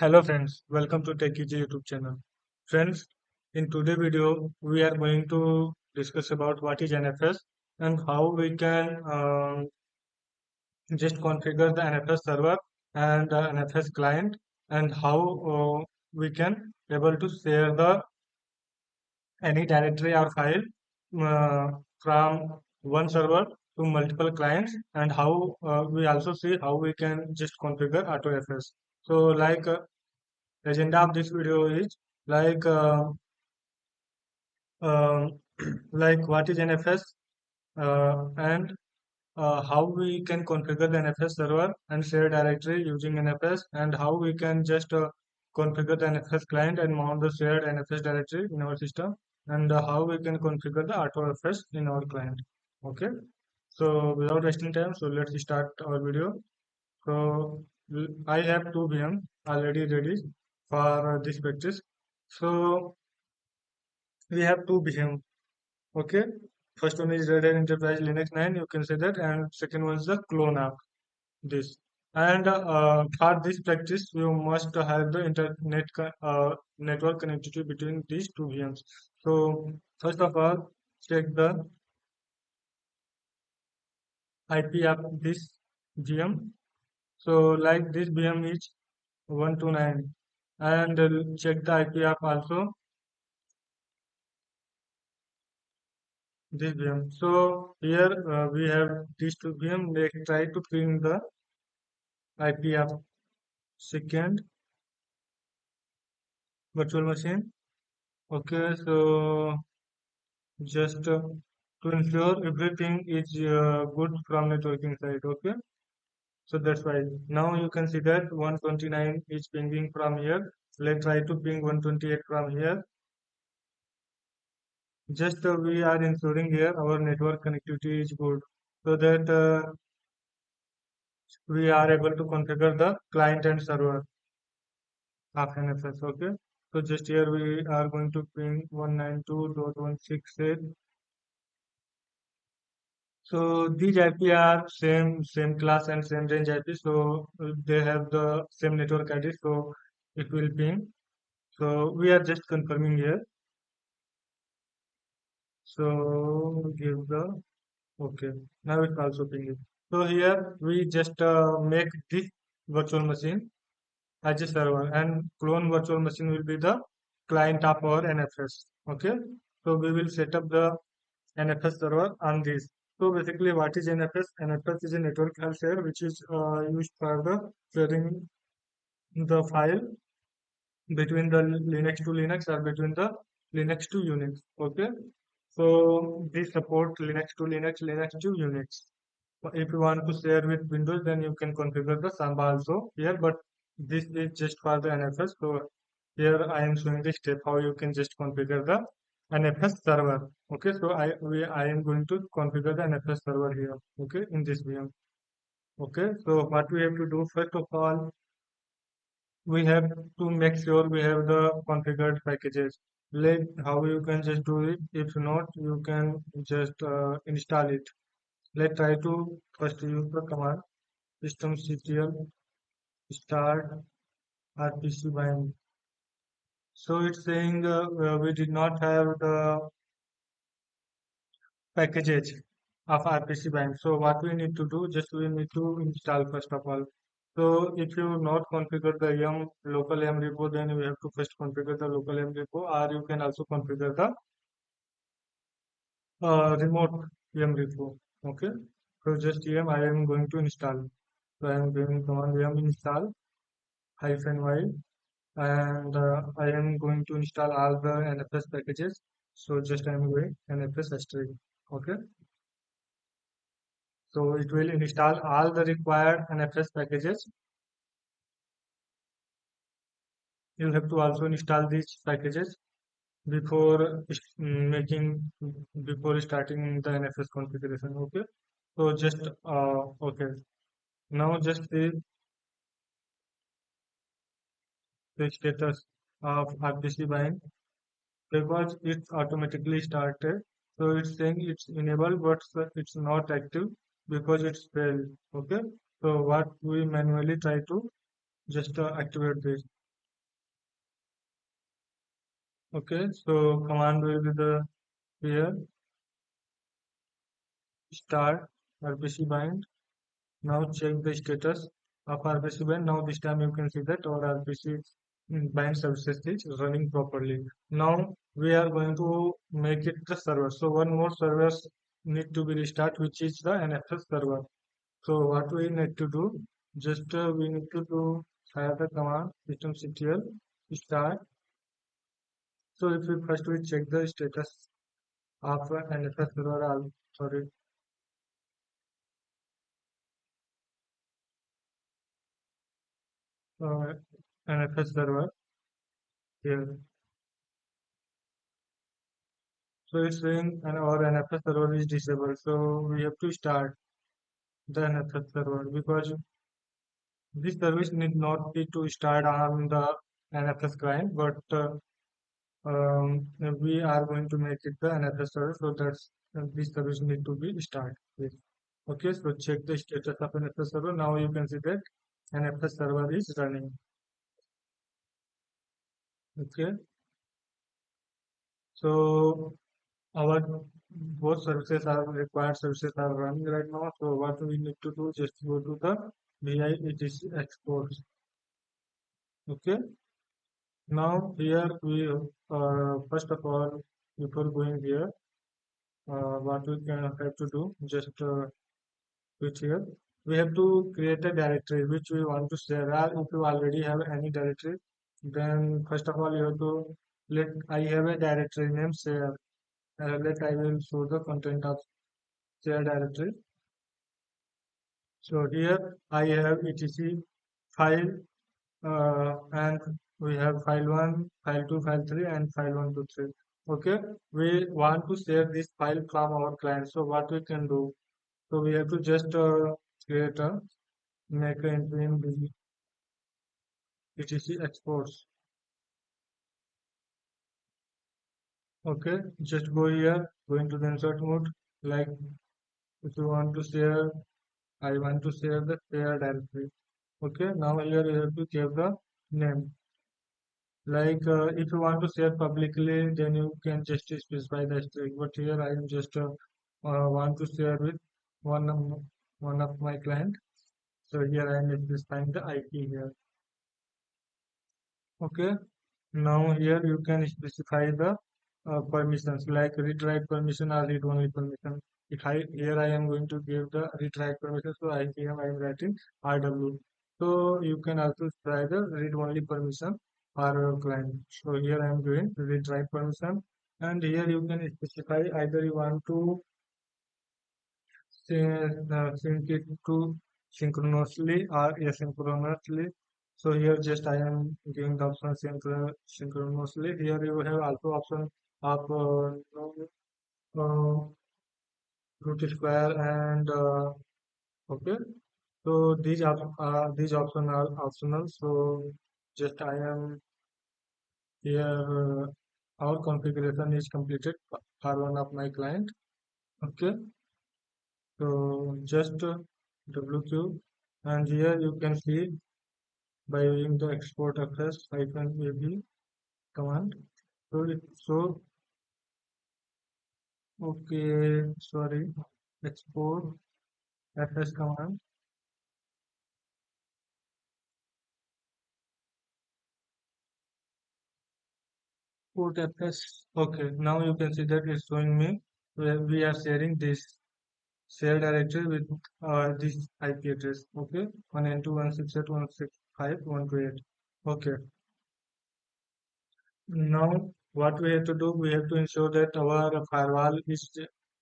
Hello friends, welcome to TechEasy YouTube channel. Friends, in today's video, we are going to discuss about what is NFS and how we can just configure the NFS server and the NFS client and how we can able to share the any directory or file uh, from one server to multiple clients and how we also see how we can just configure autofs. So agenda of this video is like uh, um, like what is NFS and how we can configure the NFS server and share directory using NFS and how we can just configure the NFS client and mount the shared NFS directory in our system and how we can configure the AutoFS in our client. Okay, so without wasting time, so let's start our video. So I have two VM already ready for this practice. So we have two VM. Okay, first one is Red Hat Enterprise Linux 9. You can say that, and second one is the clone app. This and for this practice, you must have the network connectivity between these two VMs. So first of all, check the IP of this VM. So like this VM is 129, and check the IP of also this VM. So here we have these two VM. Let's try to ping the IP of second virtual machine. Okay, so just to ensure everything is good from networking side. Okay, so that's why now you can see that 129 is pinging from here. Let's try to ping 128 from here. Just we are ensuring here our network connectivity is good so that we are able to configure the client and server of NFS. Okay, so just here we are going to ping 192.168. So these IP are same class and same range IP. So they have the same network ID. So it will ping. So we are just confirming here. So give the okay. Now it's also pinging. So here we just make this virtual machine as a server, and clone virtual machine will be the client of our NFS. Okay. So we will set up the NFS server on this. So basically, what is NFS? NFS is a network file share which is used for the sharing the file between the Linux to Linux or between the Linux to Unix. Okay. So this support Linux to Linux, Linux to Unix. If you want to share with Windows, then you can configure the Samba also here. But this is just for the NFS. So here I am showing the step how you can just configure the NFS server. Okay, so I am going to configure the NFS server here. Okay, in this VM. Okay, so what we have to do first of all, we have to make sure we have the configured packages. Like how you can just do it. If not, you can just install it. Let's try to first use the command systemctl start rpc bind. So it's saying we did not have the packages of RPC bind. So what we need to do, just we need to install first of all. So if you not configure the local yum repo, then we have to first configure the local yum repo, or you can also configure the remote yum repo. Okay. So just yum I am going to install. So I am giving command yum install -y and I am going to install all the NFS packages. So just I am going NFS string. Okay. So it will install all the required NFS packages. You have to also install these packages before making before starting the NFS configuration. Okay. So just okay. Now just the status of RPC bind because it's automatically started. So it's saying it's enabled, but it's not active because it's failed. Okay. So what we manually try to just activate this. Okay, so command will be the here start RPC bind. Now check the status of RPC bind. Now this time you can see that our RPC bind services is running properly. Now we are going to make it the server. So one more server need to be restart, which is the NFS server. So what we need to do, just we need to do fire the command systemctl start. So if we first we check the status of NFS server, sorry, uh, NFS server here. So it's saying and our NFS server is disabled. So we have to start the NFS server because this service need not be to start on the NFS client, but we are going to make it the NFS server. So that's this service need to be start with. Okay, so check the status of NFS server. Now you can see that NFS server is running. Okay, so our both services are required services are running right now. So what we need to do just go to the VI etc exports. Okay. Now here we first of all before going here, what we can have to do just which here we have to create a directory which we want to share. Or if you already have any directory, then first of all you have to let I have a directory name share. Let I will show the content of share directory. So here I have etc file and we have file 1, file 2, file 3 and file 1 to 3. Okay, we want to share this file from our client. So what we can do? So we have to just create a make an entry in the etc exports. Okay, just go here, go into the insert mode. Like if you want to share, I want to share the share directory. Okay, now here you have to give the name. Like if you want to share publicly, then you can just specify the string. But here I am just want to share with one of, one of my client. So here I am specifying the IP here. Okay. Now here you can specify the permissions like read write permission or read only permission. If I here I am going to give the read write permission, so I am writing RW. So you can also try the read only permission for your client. So here I am doing read write permission, and here you can specify either you want to sync it to synchronously or asynchronously. So here just I am giving the option synchronously. Here you have also option of uh, root square and okay. So these options are optional. So just I am here. Our configuration is completed for one of my client. Okay. So just WQ and here you can see by using the export fs -ab command. So so okay, sorry, export fs command, export fs. Okay, now you can see that it's showing me where we are sharing this share directory with this IP address. Okay, 192.168.165.128. Okay. Now, what we have to do, we have to ensure that our firewall is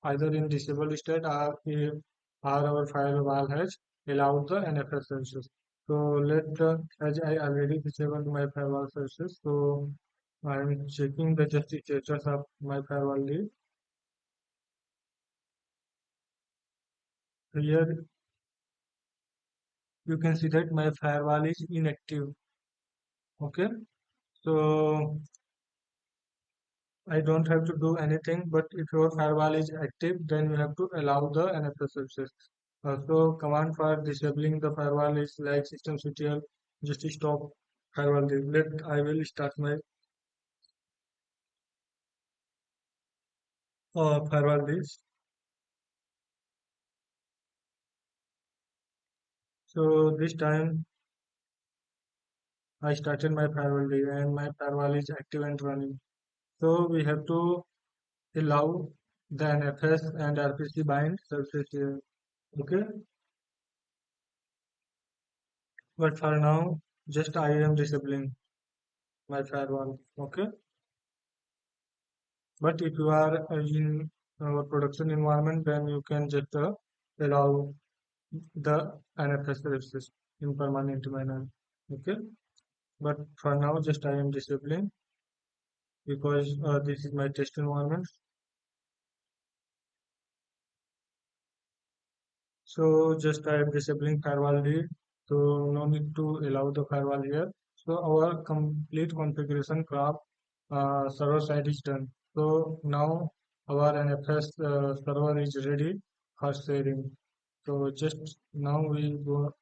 either in disabled state or our firewall has allowed the NFS services. So as I already disabled my firewall services, so I'm checking the just status of my firewall lead. Here you can see that my firewall is inactive. Okay, so I don't have to do anything, but if your firewall is active, then you have to allow the NFS services. So command for disabling the firewall is like systemctl just stop firewall. Let I will start my firewall this. So this time I started my firewall day and my firewall is active and running. So we have to allow the NFS and RPC bind services here. Okay, but for now, just I am disabling my firewall. Okay, but if you are in our production environment, then you can just allow the NFS services in permanent manner. Okay, but for now, just I am disabling because this is my test environment. So just I am disabling firewall read. So no need to allow the firewall here. So our complete configuration graph server side is done. So now our NFS server is ready for sharing. So just now we go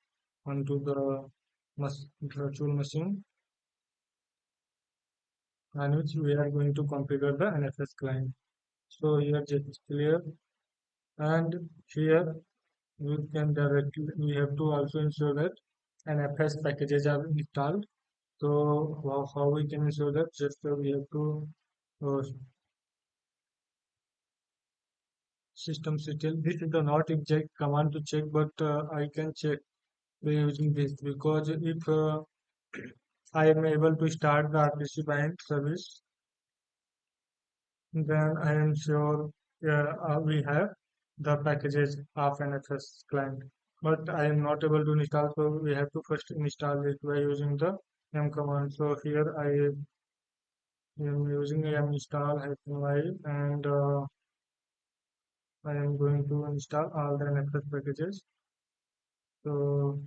onto the virtual machine on which we are going to configure the NFS client. So here just clear and here we can directly we have to also ensure that NFS packages are installed. So how we can ensure that? Just we have to uh, systemctl. This is the not exact command to check, but I can check by using this because if I am able to start the RPC bind service, then I am sure we have the packages of NFS client. But I am not able to install, so we have to first install it by using the m command. So here I am using m install -y and I am going to install all the NFS packages. So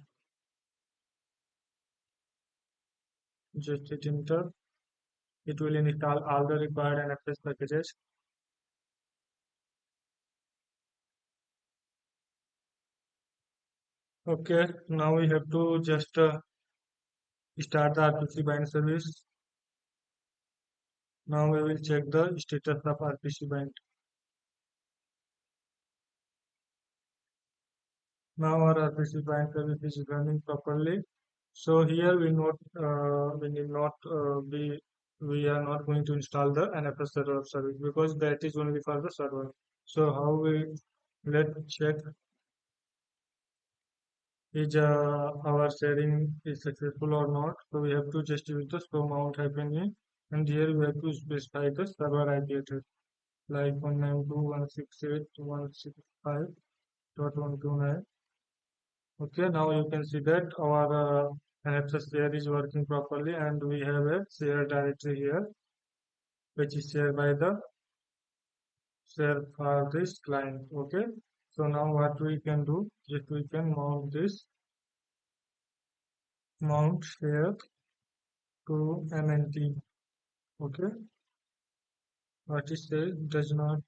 just hit enter. It will install all the required NFS packages. Okay, now we have to just start the RPC bind service. Now we will check the status of RPC bind. Now our RPC bind service is running properly. So here we need not be we are not going to install the NFS server service because that is only for the server. So how we let's check is our sharing is successful or not. So we have to just use the slow mount -e and here we have to specify the server IP address like 192.168.165.129. Okay, now you can see that our NFS share is working properly and we have a share directory here which is shared by the share for this client. Okay, so now what we can do is we can mount this mount share to MNT. Okay, what is said does not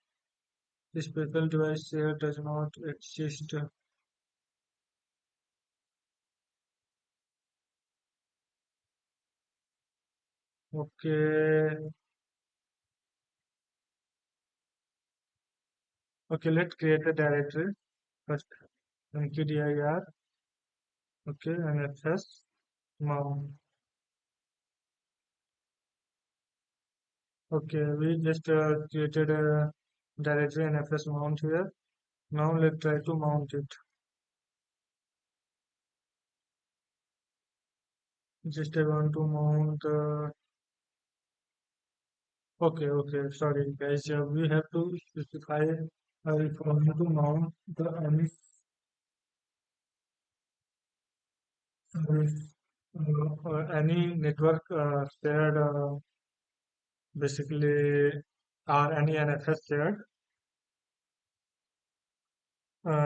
this special device share does not exist. Okay, okay, let's create a directory first. mkdir okay NFS mount. Okay, we just created a directory NFS mount here. Now let's try to mount it. Just I want to mount. Okay, okay. Sorry, guys. We have to specify if we want to mount the any service or any network shared, basically, or any NFS shared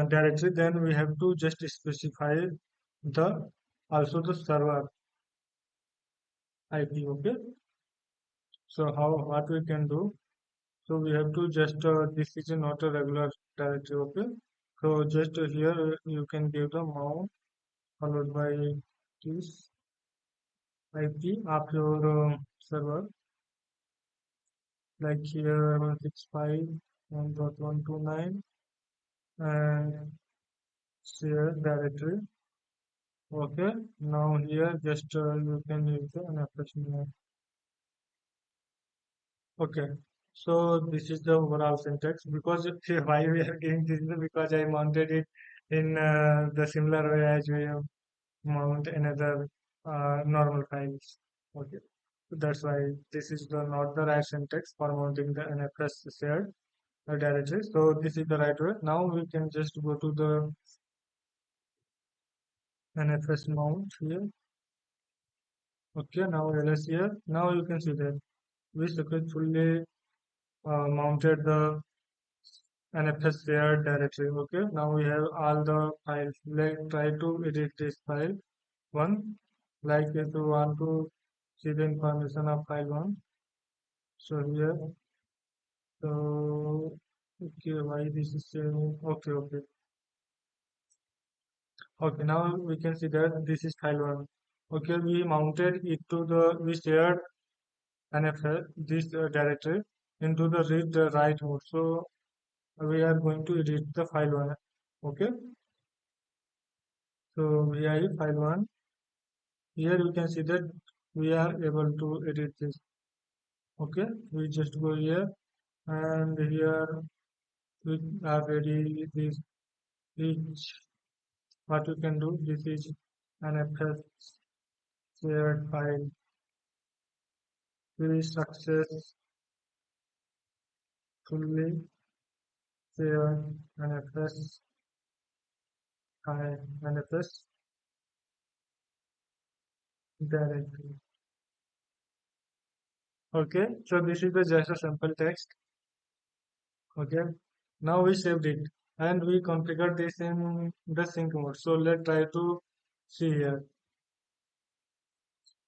directory. Then we have to just specify the also the server IP. Okay. So how what we can do? So we have to just this is not a regular directory, okay? So just here you can give the mount followed by this IP of your server, like here 165 1.129 and share directory. Okay, now here just you can use the NFS. Okay, so this is the overall syntax because why we are getting this is because I mounted it in the similar way as we have mount another normal files. Okay, so that's why this is the not the right syntax for mounting the NFS shared directory. So this is the right way. Now we can just go to the NFS mount here. Okay, now ls here. Now you can see that we successfully mounted the NFS shared directory. Okay, now we have all the files. Let's try to edit this file one. Like if you want to see the information of file one. So here, so okay, why this is saying okay, okay, okay. Now we can see that this is file one. Okay, we mounted it to the we shared NFS this directory into the read write mode. So we are going to edit the file one. Okay, so we are in file one. Here you can see that we are able to edit this. Okay, we just go here and here we are ready this each what you can do. This is an FS shared file. We successfully shared an FS file, an FS directory. Okay, so this is the just a simple text. Okay, now we saved it and we configured this in the sync mode. So let's try to see here.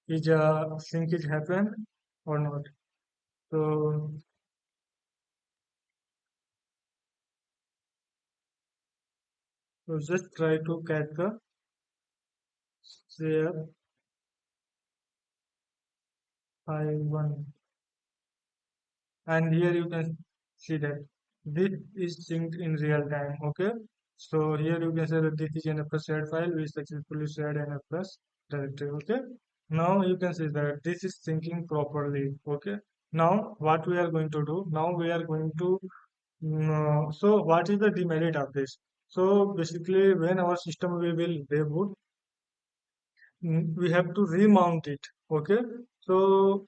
Is sync is happen or not? So, so just try to catch the share file one, and here you can see that this is synced in real time. Okay, so here you can say that this is an NFS shared file. We successfully shared NFS directory. Okay, now you can see that this is syncing properly. Okay, now what we are going to do? Now we are going to so what is the demerit of this? So basically, when our system we will reboot, we have to remount it. Okay, so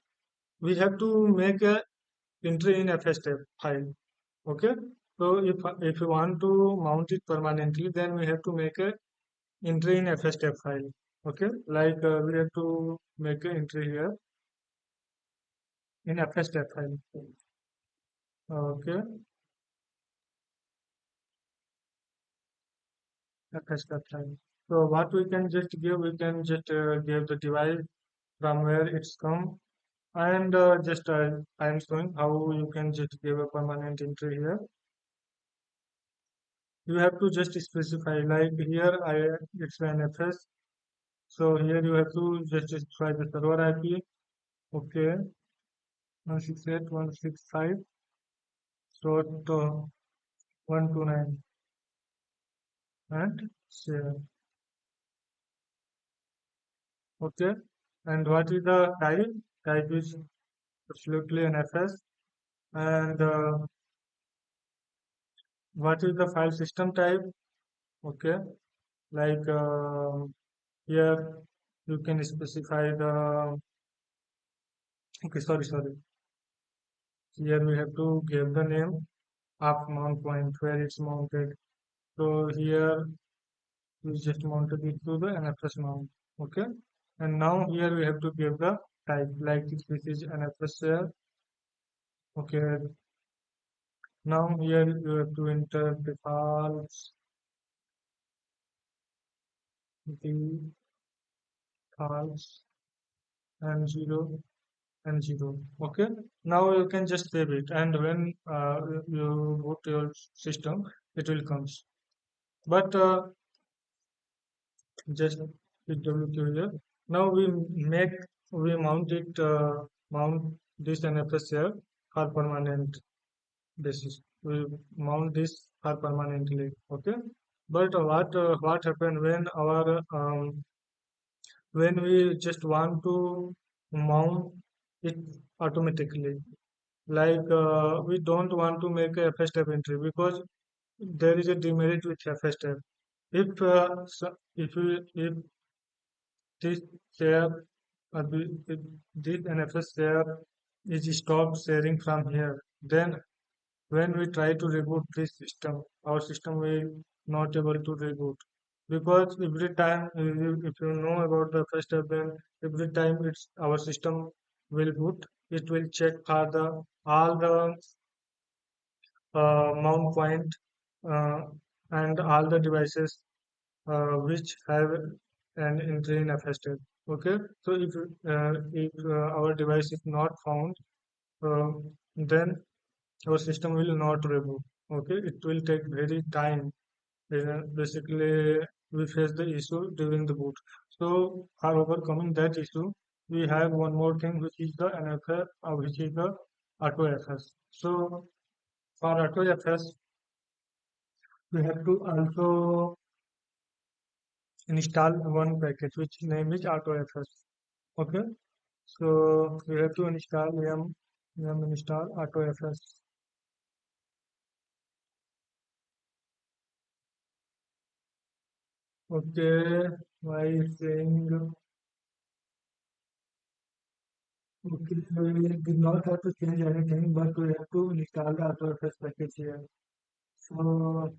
we have to make a entry in FSTF file. Okay, so if you want to mount it permanently, then we have to make a entry in FSTF file. Okay, like we have to make an entry here in FSTF file. Okay, FSTF file. So what we can just give, we can just give the device from where it's come, and just I am showing how you can just give a permanent entry here. You have to just specify like here it's an FS. So here you have to just specify the server IP. Okay, 168.165 dot 129 and share. Okay, and what is the type? Type is absolutely an FS. And what is the file system type? Okay, like here you can specify the okay, sorry. Here we have to give the name of mount point where it's mounted. So here we just mounted it to the NFS mount. Okay. And now here we have to give the type like this is NFS share. Okay. Now here you have to enter the false and zero. Okay. Now you can just save it, and when you boot your system, it will comes. But just with WQ here. Now we mount this NFS here for permanent. basis. We mount this for permanently. Okay. But what happened when we just want to mount it automatically? Like we don't want to make a FS step entry because there is a demerit with FS step. If this share if this NFS share is stopped sharing from here, then when we try to reboot this system, our system will not able to reboot because every time if you know about the first step, then every time it's our system will boot, it will check for the all the mount point uh, and all the devices which have an entry in FSTag. Okay, so if our device is not found, uh, then our system will not reboot. Okay, it will take very time. Basically, we face the issue during the boot. So, for overcoming that issue, we have one more thing, which is the NFS, which is the AutoFS. So, for AutoFS, we have to also install one package, which name is AutoFS. Okay, so we have to install yum install AutoFS. Okay, why is saying okay, we did not have to change anything, but we have to install the AutoFS package here. So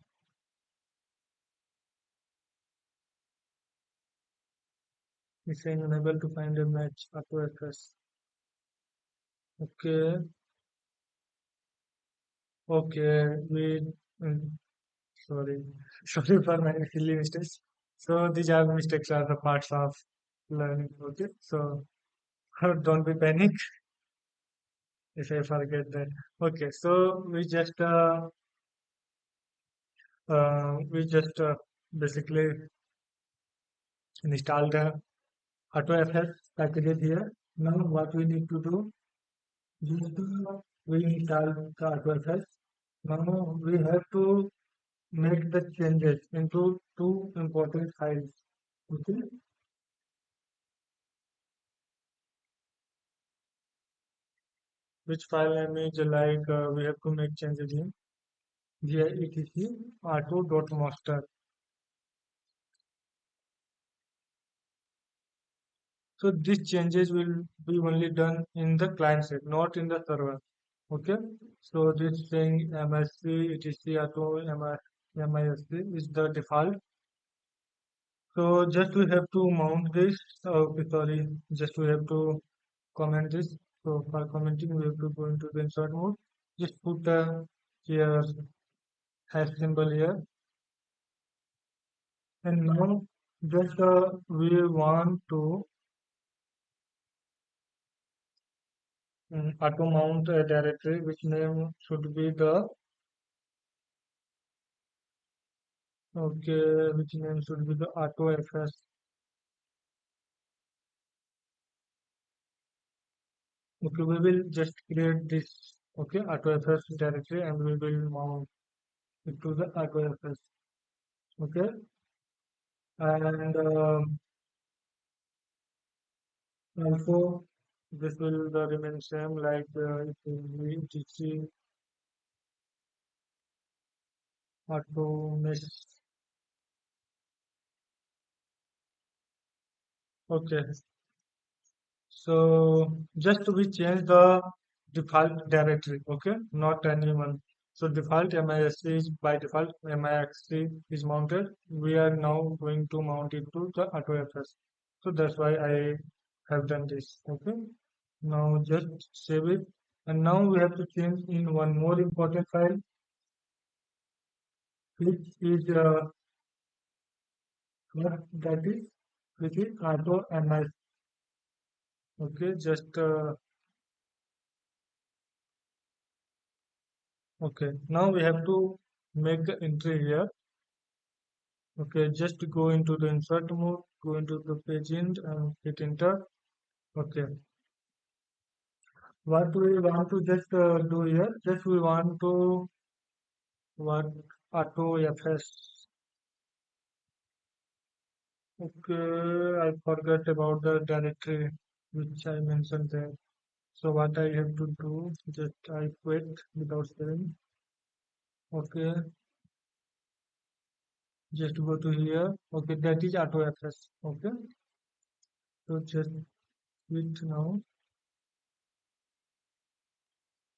it's saying unable to find a match AutoFS. Okay, okay, mm, sorry, sorry for my silly mistakes. So these are mistakes are the parts of learning. Okay, so don't be panic if I forget that. Okay, so we just basically install the AutoFS package here. Now what we need to do is we install the AutoFS. Now we have to make the changes into two important files. Okay, which file name is like we have to make changes in here etc auto.master. So these changes will be only done in the client side, not in the server. Okay. So this thing MSC etc auto MISC is the default. So just we have to mount this. Okay, sorry. Just we have to comment this. So for commenting, we have to go into the insert mode. Just put here hash symbol here, and now just we want to auto mount a directory which name should be the okay, which name should be the autofs. Okay, we will just create this okay autofs directory and we will mount it to the autofs. Okay, and also this will remain same like it will be etc auto mesh. Okay, so just we change the default directory, okay, not anyone. So default MISC is by default MISC is mounted. We are now going to mount it to the AutoFS. So that's why I have done this. Okay. Now just save it. And now we have to change in one more important file, which is what that is, which is auto MISC. Okay, just okay. Now we have to make the entry here. Okay, just go into the insert mode, go into the page end and hit enter. Okay, What we want to just do here, just we want to what autofs. Okay, I forgot about the directory which I mentioned there. So what I have to do, just I quit without saving. Okay, just go to here. Okay, that is autofs. Okay, so just quit now.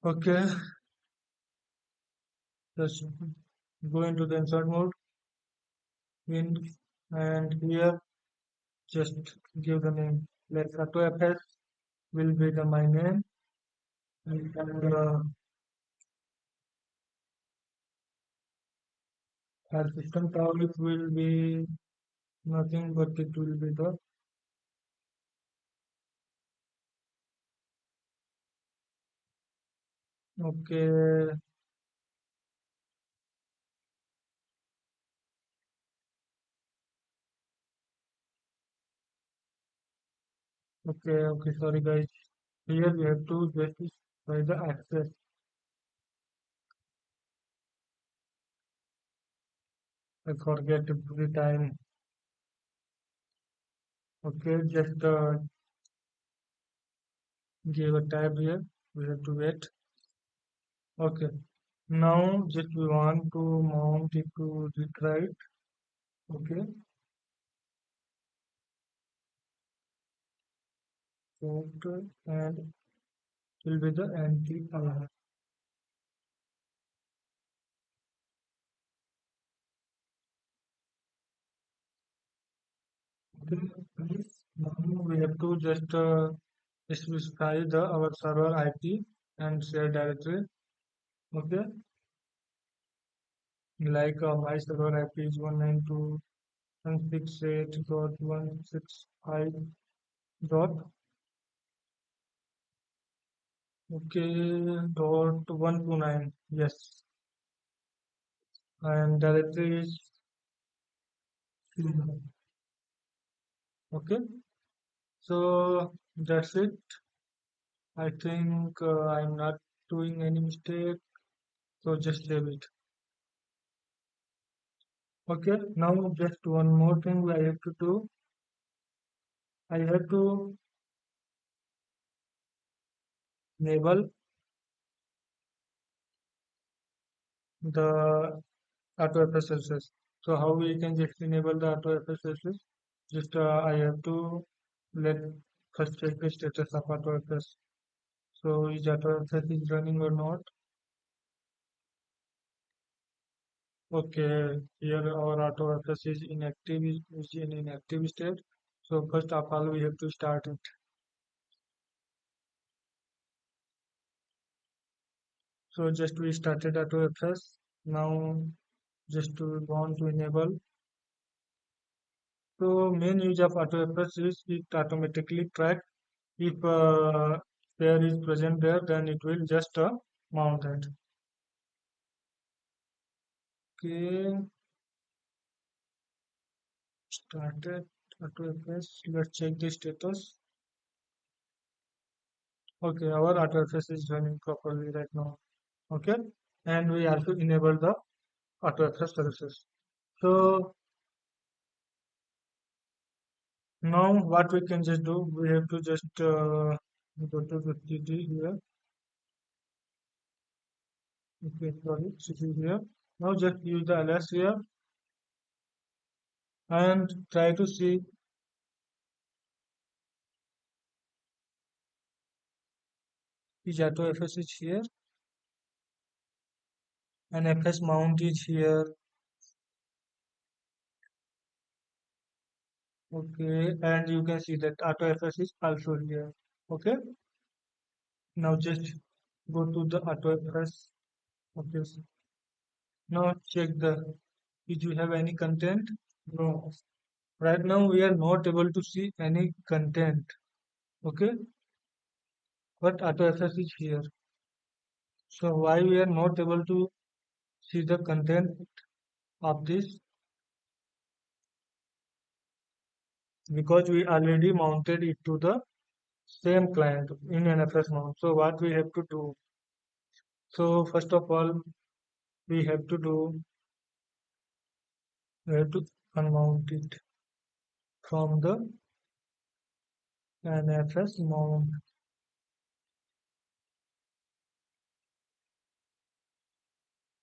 Okay, just go into the insert mode, in, and here just give the name. Like autofs will be the my name, and our system topic will be nothing but it will be the okay. Okay, sorry guys. Here we have to just by the access. I forget every time. Okay, just give a tab here. We have to wait. Okay. Now just we want to mount it to the right. Okay. So and will be the anti alarm. Okay. Now we have to just specify the our server IP and share directory. Okay. Like my server IP is 192.168.165 dot okay dot 129. Yes, and directory is okay. So that's it. I think I'm not doing any mistake. So just save it. Okay. Now just one more thing I have to do. I have to enable the auto FSS. So how we can just enable the auto FSS? Just I have to let first check the status of auto FS. So is auto FS is running or not? Okay, here our auto FS is inactive, is in inactive state. So first of all we have to start it. So just we started auto FS. Now just we want to enable. So main use of auto FS is it automatically track if there is present there, then it will just mount that. Okay, started AutoFS. Let's check the status. Okay, our AutoFS is running properly right now. Okay, and we also enable the AutoFS services. So now what we can just do, we have to just go to the TD here. Okay, sorry, CT here. Now just use the ls here and try to see is AutoFS is here and FS mount is here. Okay, and you can see that AutoFS is also here. Okay, now just go to the AutoFS. Okay, now check the. Did you have any content? No. Right now we are not able to see any content. Okay, but AutoFS is here. So why we are not able to see the content of this? Because we already mounted it to the same client in NFS mount. So what we have to do? So first of all, we have to do we have to unmount it from the NFS mount.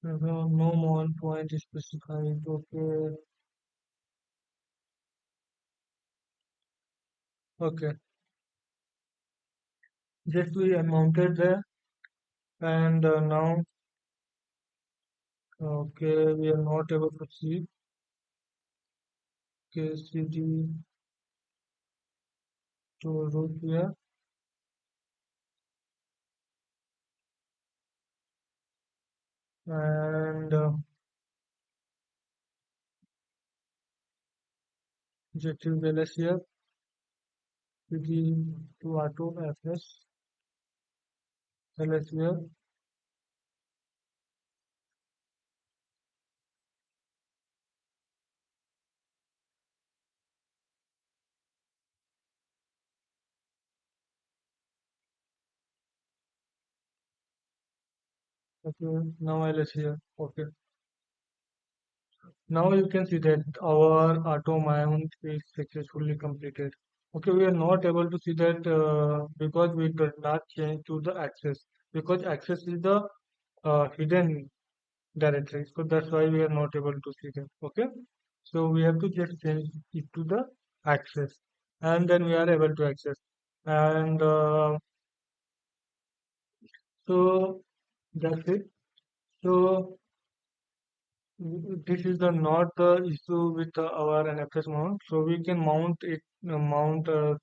No mount point is specified. Okay, okay. Just we unmounted there, and now okay, we are not able to see KCD to root here, and just use LS here. CD to auto FS LS here. Okay, now LS here. Okay. Now you can see that our auto mount is successfully completed. Okay, we are not able to see that because we did not change to the access, because access is the hidden directory. So that's why we are not able to see that. Okay, so we have to just change it to the access, and then we are able to access. And so that's it. So this is the not the issue with our NFS mount. So we can mount it, mount the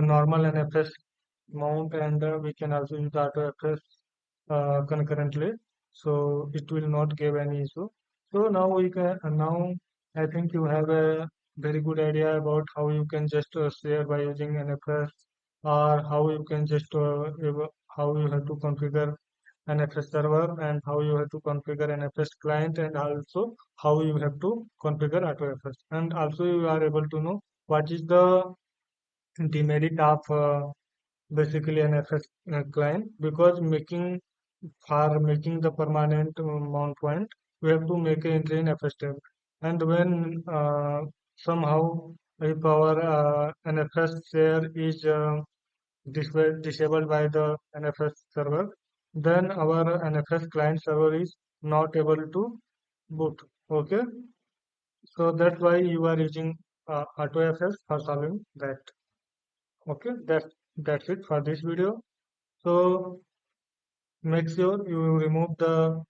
normal NFS mount, and we can also use the auto FS concurrently. So it will not give any issue. So now we can now I think you have a very good idea about how you can just share by using NFS, or how you can just how you have to configure NFS server, and how you have to configure NFS client, and also how you have to configure AutoFS. And also you are able to know what is the demerit of basically NFS client, because making the permanent mount point, we have to make an entry in FS tab. And when somehow if our NFS share is disabled by the NFS server, then our NFS client server is not able to boot. Okay, so that's why you are using AutoFS for solving that. Okay, that's it for this video. So make sure you remove the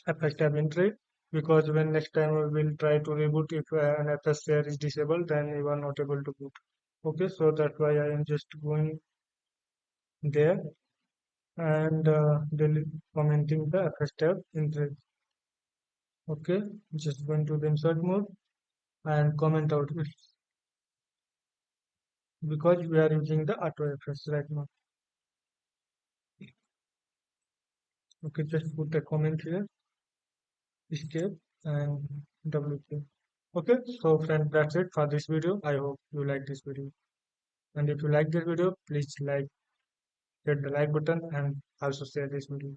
FS tab entry, because when next time we will try to reboot, if an FS share is disabled, then you are not able to boot. Okay, so that's why I am just going there and commenting the FS tab entry. Okay, just going to the insert mode and comment out it, because we are using the auto FS right now. Okay, just put a comment here, escape and WK. Okay, so friends, that's it for this video. I hope you like this video. And if you like this video, please hit the like button and also share this video.